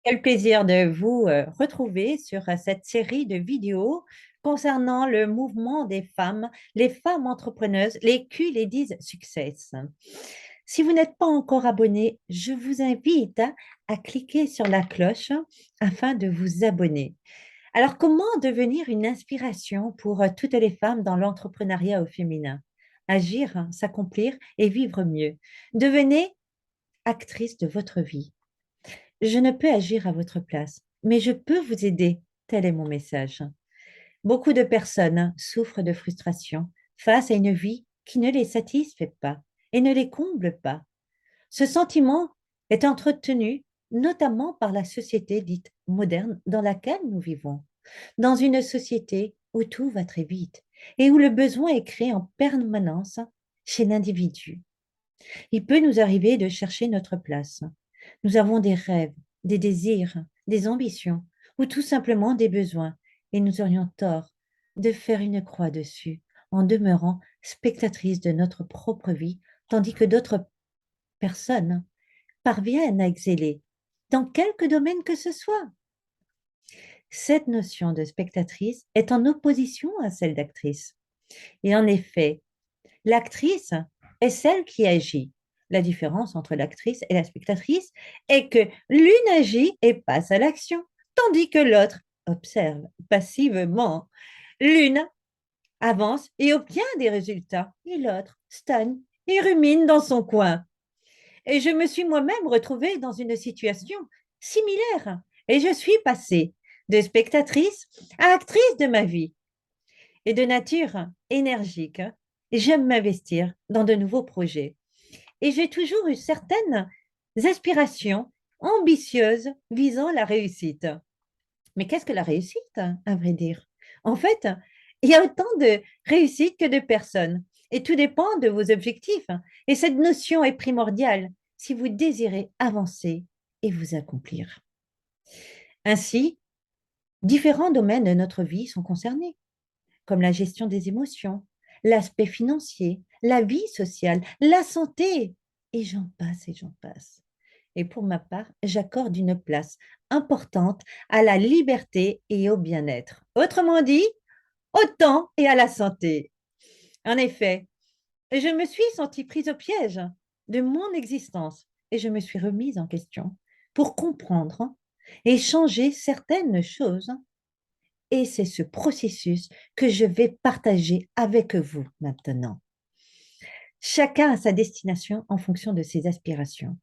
Quel plaisir de vous retrouver sur cette série de vidéos concernant le mouvement des femmes, les femmes entrepreneuses, les Q-Ladies Success. Si vous n'êtes pas encore abonné, je vous invite à cliquer sur la cloche afin de vous abonner. Alors, comment devenir une inspiration pour toutes les femmes dans l'entrepreneuriat au féminin? Agir, s'accomplir et vivre mieux. Devenez actrice de votre vie. Je ne peux agir à votre place, mais je peux vous aider. Tel est mon message. Beaucoup de personnes souffrent de frustration face à une vie qui ne les satisfait pas et ne les comble pas. Ce sentiment est entretenu notamment par la société dite moderne dans laquelle nous vivons, dans une société où tout va très vite et où le besoin est créé en permanence chez l'individu. Il peut nous arriver de chercher notre place. Nous avons des rêves, des désirs, des ambitions ou tout simplement des besoins et nous aurions tort de faire une croix dessus en demeurant spectatrices de notre propre vie, tandis que d'autres personnes parviennent à exceller dans quelque domaine que ce soit. Cette notion de spectatrice est en opposition à celle d'actrice. Et en effet, l'actrice est celle qui agit. La différence entre l'actrice et la spectatrice est que l'une agit et passe à l'action, tandis que l'autre observe passivement. L'une avance et obtient des résultats, et l'autre stagne et rumine dans son coin. Et je me suis moi-même retrouvée dans une situation similaire, et je suis passée de spectatrice à actrice de ma vie. Et de nature énergique, j'aime m'investir dans de nouveaux projets. Et j'ai toujours eu certaines aspirations ambitieuses visant la réussite. Mais qu'est-ce que la réussite, à vrai dire? En fait, il y a autant de réussite que de personnes. Et tout dépend de vos objectifs. Et cette notion est primordiale si vous désirez avancer et vous accomplir. Ainsi, différents domaines de notre vie sont concernés, comme la gestion des émotions, l'aspect financier, la vie sociale, la santé, et j'en passe et j'en passe. Et pour ma part, j'accorde une place importante à la liberté et au bien-être. Autrement dit, au temps et à la santé. En effet, je me suis sentie prise au piège de mon existence et je me suis remise en question pour comprendre et changer certaines choses, et c'est ce processus que je vais partager avec vous maintenant. Chacun a sa destination en fonction de ses aspirations,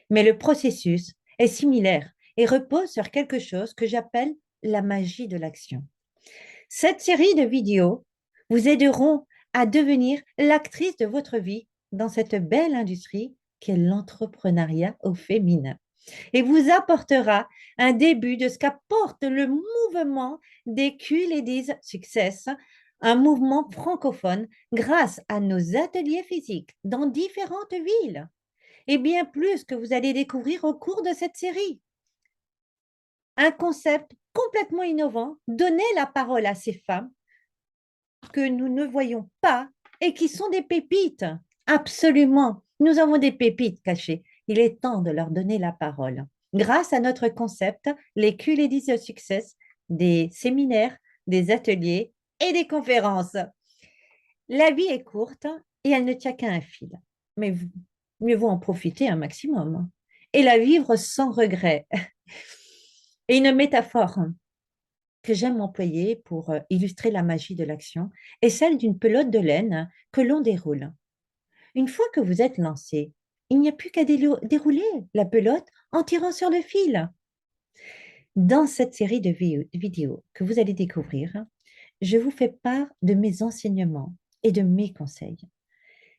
mais le processus est similaire et repose sur quelque chose que j'appelle la magie de l'action. Cette série de vidéos vous aideront à devenir l'actrice de votre vie dans cette belle industrie qu'est l'entrepreneuriat au féminin et vous apportera un début de ce qu'apporte le mouvement des Q-Ladies Success, un mouvement francophone grâce à nos ateliers physiques dans différentes villes et bien plus que vous allez découvrir au cours de cette série. Un concept complètement innovant, donner la parole à ces femmes que nous ne voyons pas et qui sont des pépites. Absolument, nous avons des pépites cachées. Il est temps de leur donner la parole. Grâce à notre concept, les Q-Ladies of Success, des séminaires, des ateliers et des conférences. La vie est courte et elle ne tient qu'à un fil. Mais mieux vaut en profiter un maximum et la vivre sans regret. Et une métaphore que j'aime employer pour illustrer la magie de l'action est celle d'une pelote de laine que l'on déroule. Une fois que vous êtes lancé, il n'y a plus qu'à dérouler la pelote en tirant sur le fil. Dans cette série de vidéos que vous allez découvrir, je vous fais part de mes enseignements et de mes conseils.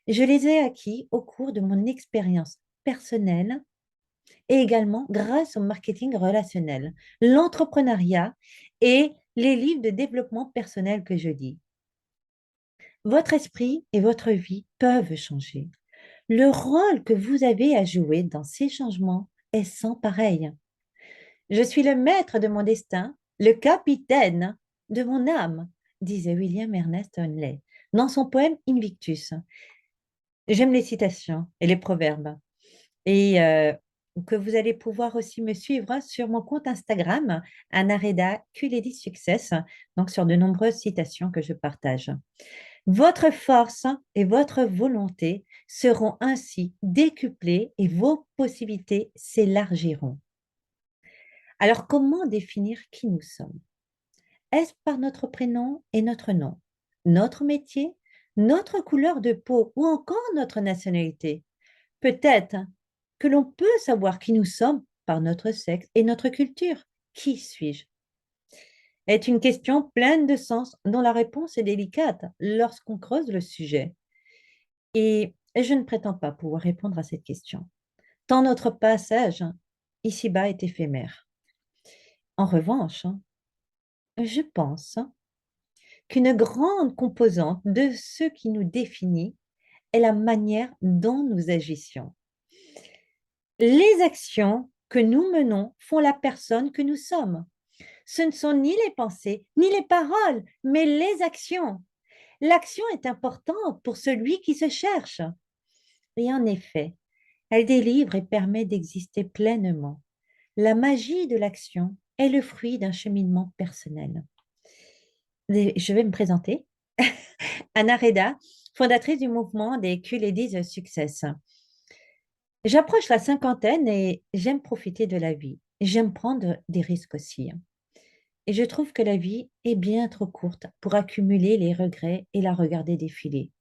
Je les ai acquis au cours de mon expérience personnelle et également grâce au marketing relationnel, l'entrepreneuriat et les livres de développement personnel que je lis. Votre esprit et votre vie peuvent changer. Le rôle que vous avez à jouer dans ces changements est sans pareil. Je suis le maître de mon destin, le capitaine de mon âme, disait William Ernest Henley dans son poème Invictus. J'aime les citations et les proverbes. Et ou que vous allez pouvoir aussi me suivre sur mon compte Instagram, Anareda QLady Success, donc sur de nombreuses citations que je partage. Votre force et votre volonté seront ainsi décuplées et vos possibilités s'élargiront. Alors, comment définir qui nous sommes? Est-ce par notre prénom et notre nom, notre métier, notre couleur de peau ou encore notre nationalité? Peut-être que l'on peut savoir qui nous sommes par notre sexe et notre culture. Qui suis-je? Est une question pleine de sens dont la réponse est délicate lorsqu'on creuse le sujet. Et je ne prétends pas pouvoir répondre à cette question, tant notre passage ici-bas est éphémère. En revanche, je pense qu'une grande composante de ce qui nous définit est la manière dont nous agissions. Les actions que nous menons font la personne que nous sommes. Ce ne sont ni les pensées, ni les paroles, mais les actions. L'action est importante pour celui qui se cherche. Et en effet, elle délivre et permet d'exister pleinement. La magie de l'action est le fruit d'un cheminement personnel. Je vais me présenter. Anna Reda, fondatrice du mouvement des Q-Ladies Success. J'approche la cinquantaine et j'aime profiter de la vie. J'aime prendre des risques aussi. Et je trouve que la vie est bien trop courte pour accumuler les regrets et la regarder défiler.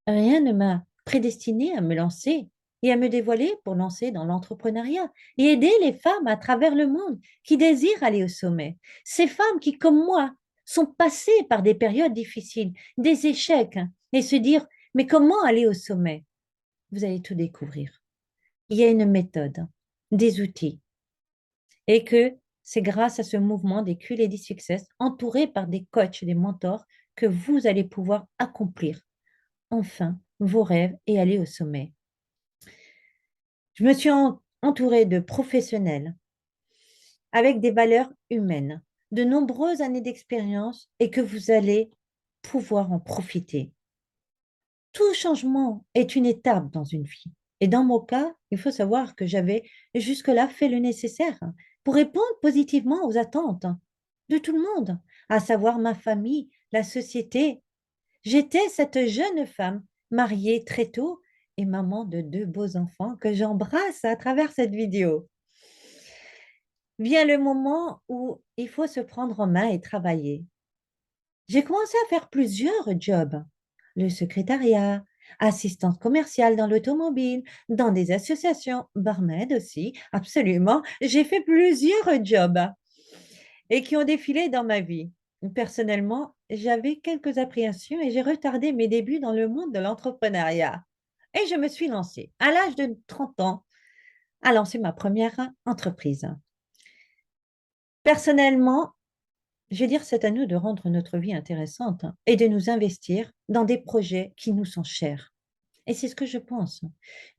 Rien ne m'a prédestinée à me lancer et à me dévoiler pour lancer dans l'entrepreneuriat et aider les femmes à travers le monde qui désirent aller au sommet. Ces femmes qui, comme moi, sont passées par des périodes difficiles, des échecs, et se dire, mais comment aller au sommet? Vous allez tout découvrir. Il y a une méthode, des outils, et que c'est grâce à ce mouvement des Q-Lady Success, entouré par des coachs, des mentors, que vous allez pouvoir accomplir enfin vos rêves et aller au sommet. Je me suis entourée de professionnels avec des valeurs humaines, de nombreuses années d'expérience et que vous allez pouvoir en profiter. Tout changement est une étape dans une vie. Et dans mon cas, il faut savoir que j'avais jusque-là fait le nécessaire pour répondre positivement aux attentes de tout le monde, à savoir ma famille, la société. J'étais cette jeune femme mariée très tôt et maman de deux beaux enfants que j'embrasse à travers cette vidéo. Vient le moment où il faut se prendre en main et travailler. J'ai commencé à faire plusieurs jobs. Le secrétariat, assistante commerciale dans l'automobile, dans des associations, barmaid aussi, absolument. J'ai fait plusieurs jobs et qui ont défilé dans ma vie. Personnellement, j'avais quelques appréhensions et j'ai retardé mes débuts dans le monde de l'entrepreneuriat. Et je me suis lancée à l'âge de 30 ans à lancer ma première entreprise. Personnellement, je vais dire, c'est à nous de rendre notre vie intéressante et de nous investir dans des projets qui nous sont chers. Et c'est ce que je pense.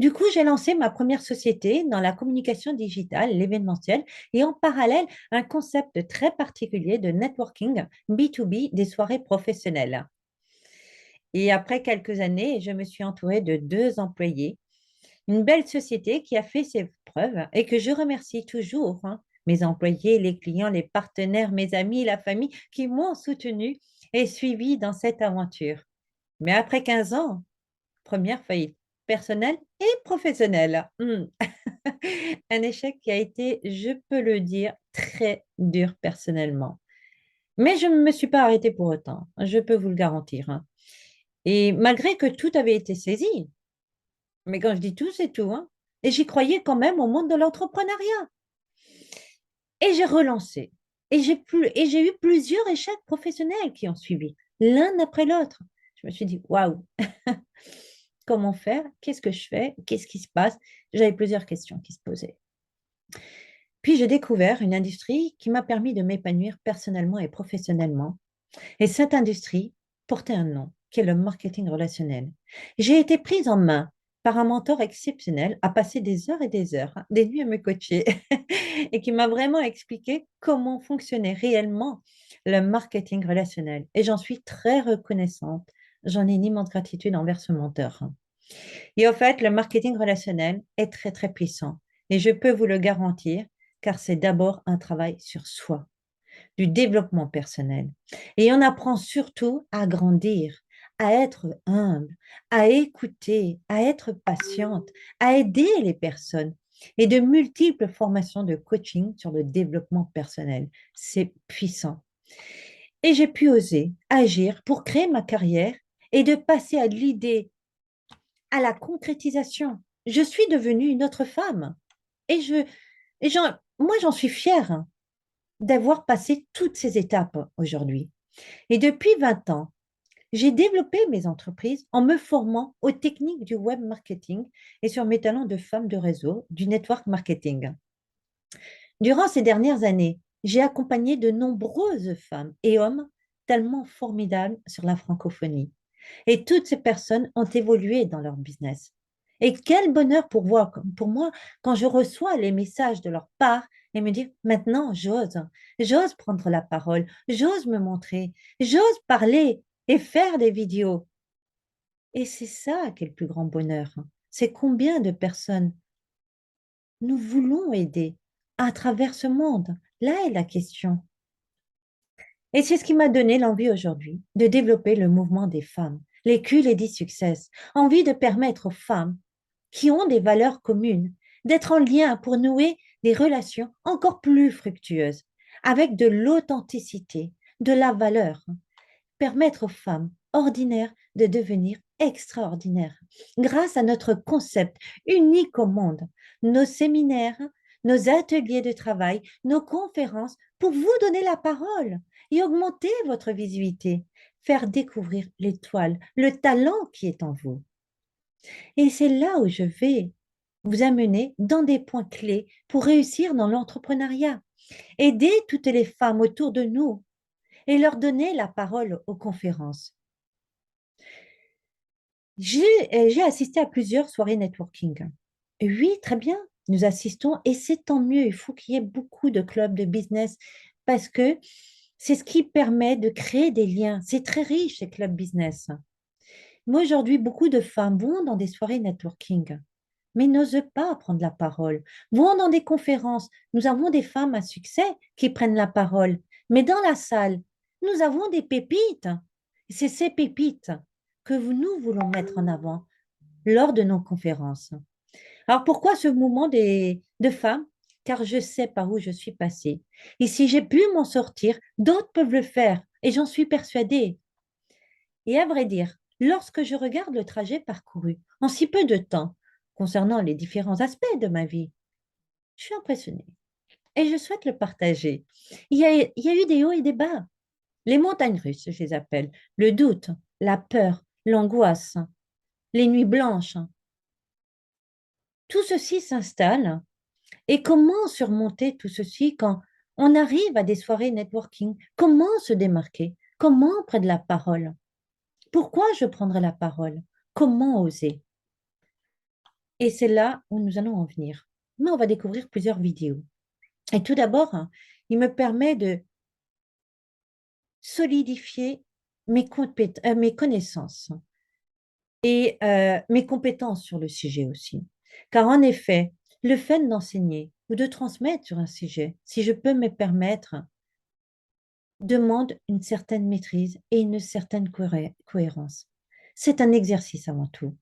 Du coup, j'ai lancé ma première société dans la communication digitale, l'événementiel, et en parallèle, un concept très particulier de networking B2B des soirées professionnelles. Et après quelques années, je me suis entourée de deux employés, une belle société qui a fait ses preuves et que je remercie toujours, hein, mes employés, les clients, les partenaires, mes amis, la famille qui m'ont soutenu et suivi dans cette aventure. Mais après 15 ans, première faillite personnelle et professionnelle. Un échec qui a été, je peux le dire, très dur personnellement. Mais je ne me suis pas arrêtée pour autant, je peux vous le garantir, hein. Et malgré que tout avait été saisi, mais quand je dis tout, c'est tout, hein. Et j'y croyais quand même au monde de l'entrepreneuriat. Et j'ai relancé. Et j'ai eu plusieurs échecs professionnels qui ont suivi, l'un après l'autre. Je me suis dit, waouh, comment faire? Qu'est-ce que je fais? Qu'est-ce qui se passe? J'avais plusieurs questions qui se posaient. Puis j'ai découvert une industrie qui m'a permis de m'épanouir personnellement et professionnellement. Et cette industrie portait un nom, qui est le marketing relationnel. J'ai été prise en main par un mentor exceptionnel à passer des heures et des heures, hein, des nuits à me coacher, et qui m'a vraiment expliqué comment fonctionnait réellement le marketing relationnel. Et j'en suis très reconnaissante. J'en ai une immense gratitude envers ce mentor. Et en fait, le marketing relationnel est très, très puissant. Et je peux vous le garantir, car c'est d'abord un travail sur soi, du développement personnel. Et on apprend surtout à grandir, à être humble, à écouter, à être patiente, à aider les personnes et de multiples formations de coaching sur le développement personnel. C'est puissant. Et j'ai pu oser agir pour créer ma carrière et de passer à l'idée, à la concrétisation. Je suis devenue une autre femme. Et moi, j'en suis fière d'avoir passé toutes ces étapes aujourd'hui. Et depuis 20 ans, j'ai développé mes entreprises en me formant aux techniques du web marketing et sur mes talents de femme de réseau, du network marketing. Durant ces dernières années, j'ai accompagné de nombreuses femmes et hommes tellement formidables sur la francophonie. Et toutes ces personnes ont évolué dans leur business. Et quel bonheur pour moi quand je reçois les messages de leur part et me dire, maintenant, j'ose prendre la parole, j'ose me montrer, j'ose parler et faire des vidéos. Et c'est ça qui est le plus grand bonheur. C'est combien de personnes nous voulons aider à travers ce monde. Là est la question. Et c'est ce qui m'a donné l'envie aujourd'hui de développer le mouvement des femmes, les Q-Lady Success, envie de permettre aux femmes qui ont des valeurs communes d'être en lien pour nouer des relations encore plus fructueuses, avec de l'authenticité, de la valeur, permettre aux femmes ordinaires de devenir extraordinaires grâce à notre concept unique au monde, nos séminaires, nos ateliers de travail, nos conférences pour vous donner la parole et augmenter votre visibilité, faire découvrir l'étoile, le talent qui est en vous. Et c'est là où je vais vous amener dans des points clés pour réussir dans l'entrepreneuriat. Aider toutes les femmes autour de nous et leur donner la parole aux conférences. J'ai assisté à plusieurs soirées networking. Oui, très bien, nous assistons et c'est tant mieux. Il faut qu'il y ait beaucoup de clubs de business parce que c'est ce qui permet de créer des liens. C'est très riche, ces clubs business. Moi, aujourd'hui, beaucoup de femmes vont dans des soirées networking, mais n'osent pas prendre la parole, vont dans des conférences. Nous avons des femmes à succès qui prennent la parole, mais dans la salle, nous avons des pépites. C'est ces pépites que nous voulons mettre en avant lors de nos conférences. Alors pourquoi ce mouvement de femmes? Car je sais par où je suis passée. Et si j'ai pu m'en sortir, d'autres peuvent le faire. Et j'en suis persuadée. Et à vrai dire, lorsque je regarde le trajet parcouru en si peu de temps concernant les différents aspects de ma vie, je suis impressionnée. Et je souhaite le partager. Il y a eu des hauts et des bas. Les montagnes russes, je les appelle. Le doute, la peur, l'angoisse, les nuits blanches. Tout ceci s'installe. Et comment surmonter tout ceci quand on arrive à des soirées networking? Comment se démarquer? Comment prendre la parole? Pourquoi je prendrai la parole? Comment oser? Et c'est là où nous allons en venir. Mais on va découvrir plusieurs vidéos. Et tout d'abord, il me permet de solidifier mes connaissances et mes compétences sur le sujet aussi. Car en effet, le fait d'enseigner ou de transmettre sur un sujet, si je peux me permettre, demande une certaine maîtrise et une certaine cohérence. C'est un exercice avant tout.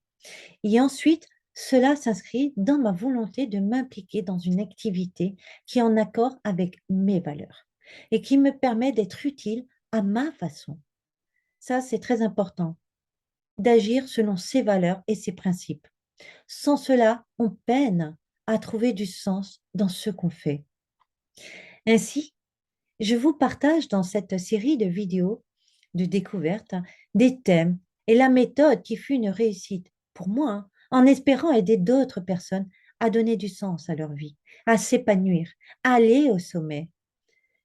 Et ensuite, cela s'inscrit dans ma volonté de m'impliquer dans une activité qui est en accord avec mes valeurs et qui me permet d'être utile à ma façon. Ça, c'est très important, d'agir selon ses valeurs et ses principes. Sans cela, on peine à trouver du sens dans ce qu'on fait. Ainsi, je vous partage dans cette série de vidéos de découverte des thèmes et la méthode qui fut une réussite pour moi, en espérant aider d'autres personnes à donner du sens à leur vie, à s'épanouir, à aller au sommet.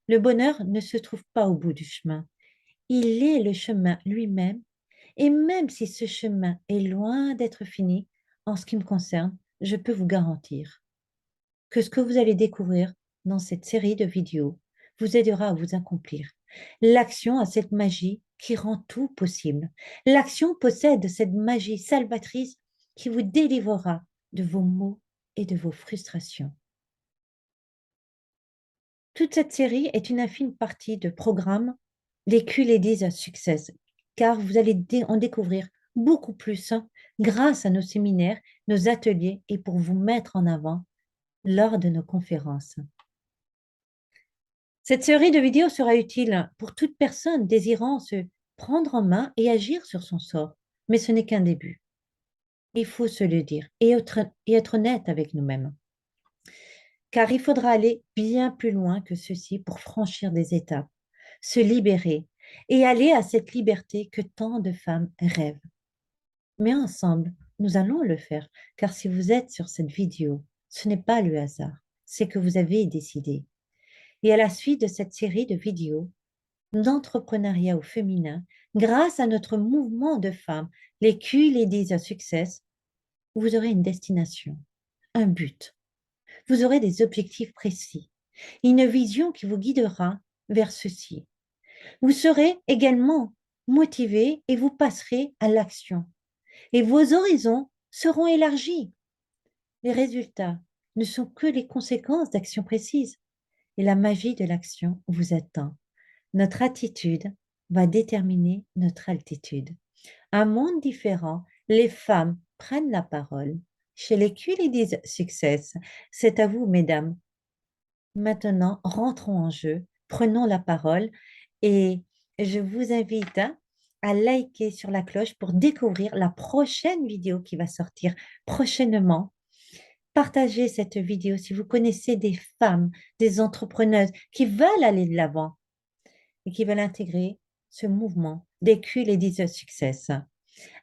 Le bonheur ne se trouve pas au bout du chemin. Il est le chemin lui-même. Et même si ce chemin est loin d'être fini, en ce qui me concerne, je peux vous garantir que ce que vous allez découvrir dans cette série de vidéos vous aidera à vous accomplir. L'action a cette magie qui rend tout possible. L'action possède cette magie salvatrice qui vous délivrera de vos maux et de vos frustrations. Toute cette série est une infime partie de programme des Q-Ladies Success, car vous allez en découvrir beaucoup plus grâce à nos séminaires, nos ateliers et pour vous mettre en avant lors de nos conférences. Cette série de vidéos sera utile pour toute personne désirant se prendre en main et agir sur son sort, mais ce n'est qu'un début. Il faut se le dire et être honnête avec nous-mêmes, car il faudra aller bien plus loin que ceci pour franchir des étapes, se libérer et aller à cette liberté que tant de femmes rêvent. Mais ensemble, nous allons le faire, car si vous êtes sur cette vidéo, ce n'est pas le hasard, c'est que vous avez décidé. Et à la suite de cette série de vidéos d'entrepreneuriat au féminin, grâce à notre mouvement de femmes, les Q-Ladies Success, vous aurez une destination, un but. Vous aurez des objectifs précis, une vision qui vous guidera vers ceci. Vous serez également motivé et vous passerez à l'action. Et vos horizons seront élargis. Les résultats ne sont que les conséquences d'actions précises. Et la magie de l'action vous attend. Notre attitude va déterminer notre altitude. Un monde différent, les femmes prennent la parole. Chez les Q-Ladies Success, c'est à vous, mesdames. Maintenant, rentrons en jeu, prenons la parole et je vous invite à liker sur la cloche pour découvrir la prochaine vidéo qui va sortir prochainement. Partagez cette vidéo si vous connaissez des femmes, des entrepreneuses qui veulent aller de l'avant et qui veulent intégrer ce mouvement des Q-Ladies Success.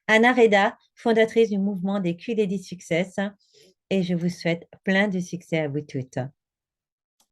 Anna Reda, fondatrice du mouvement des Q-Ladies Success, et je vous souhaite plein de succès à vous toutes.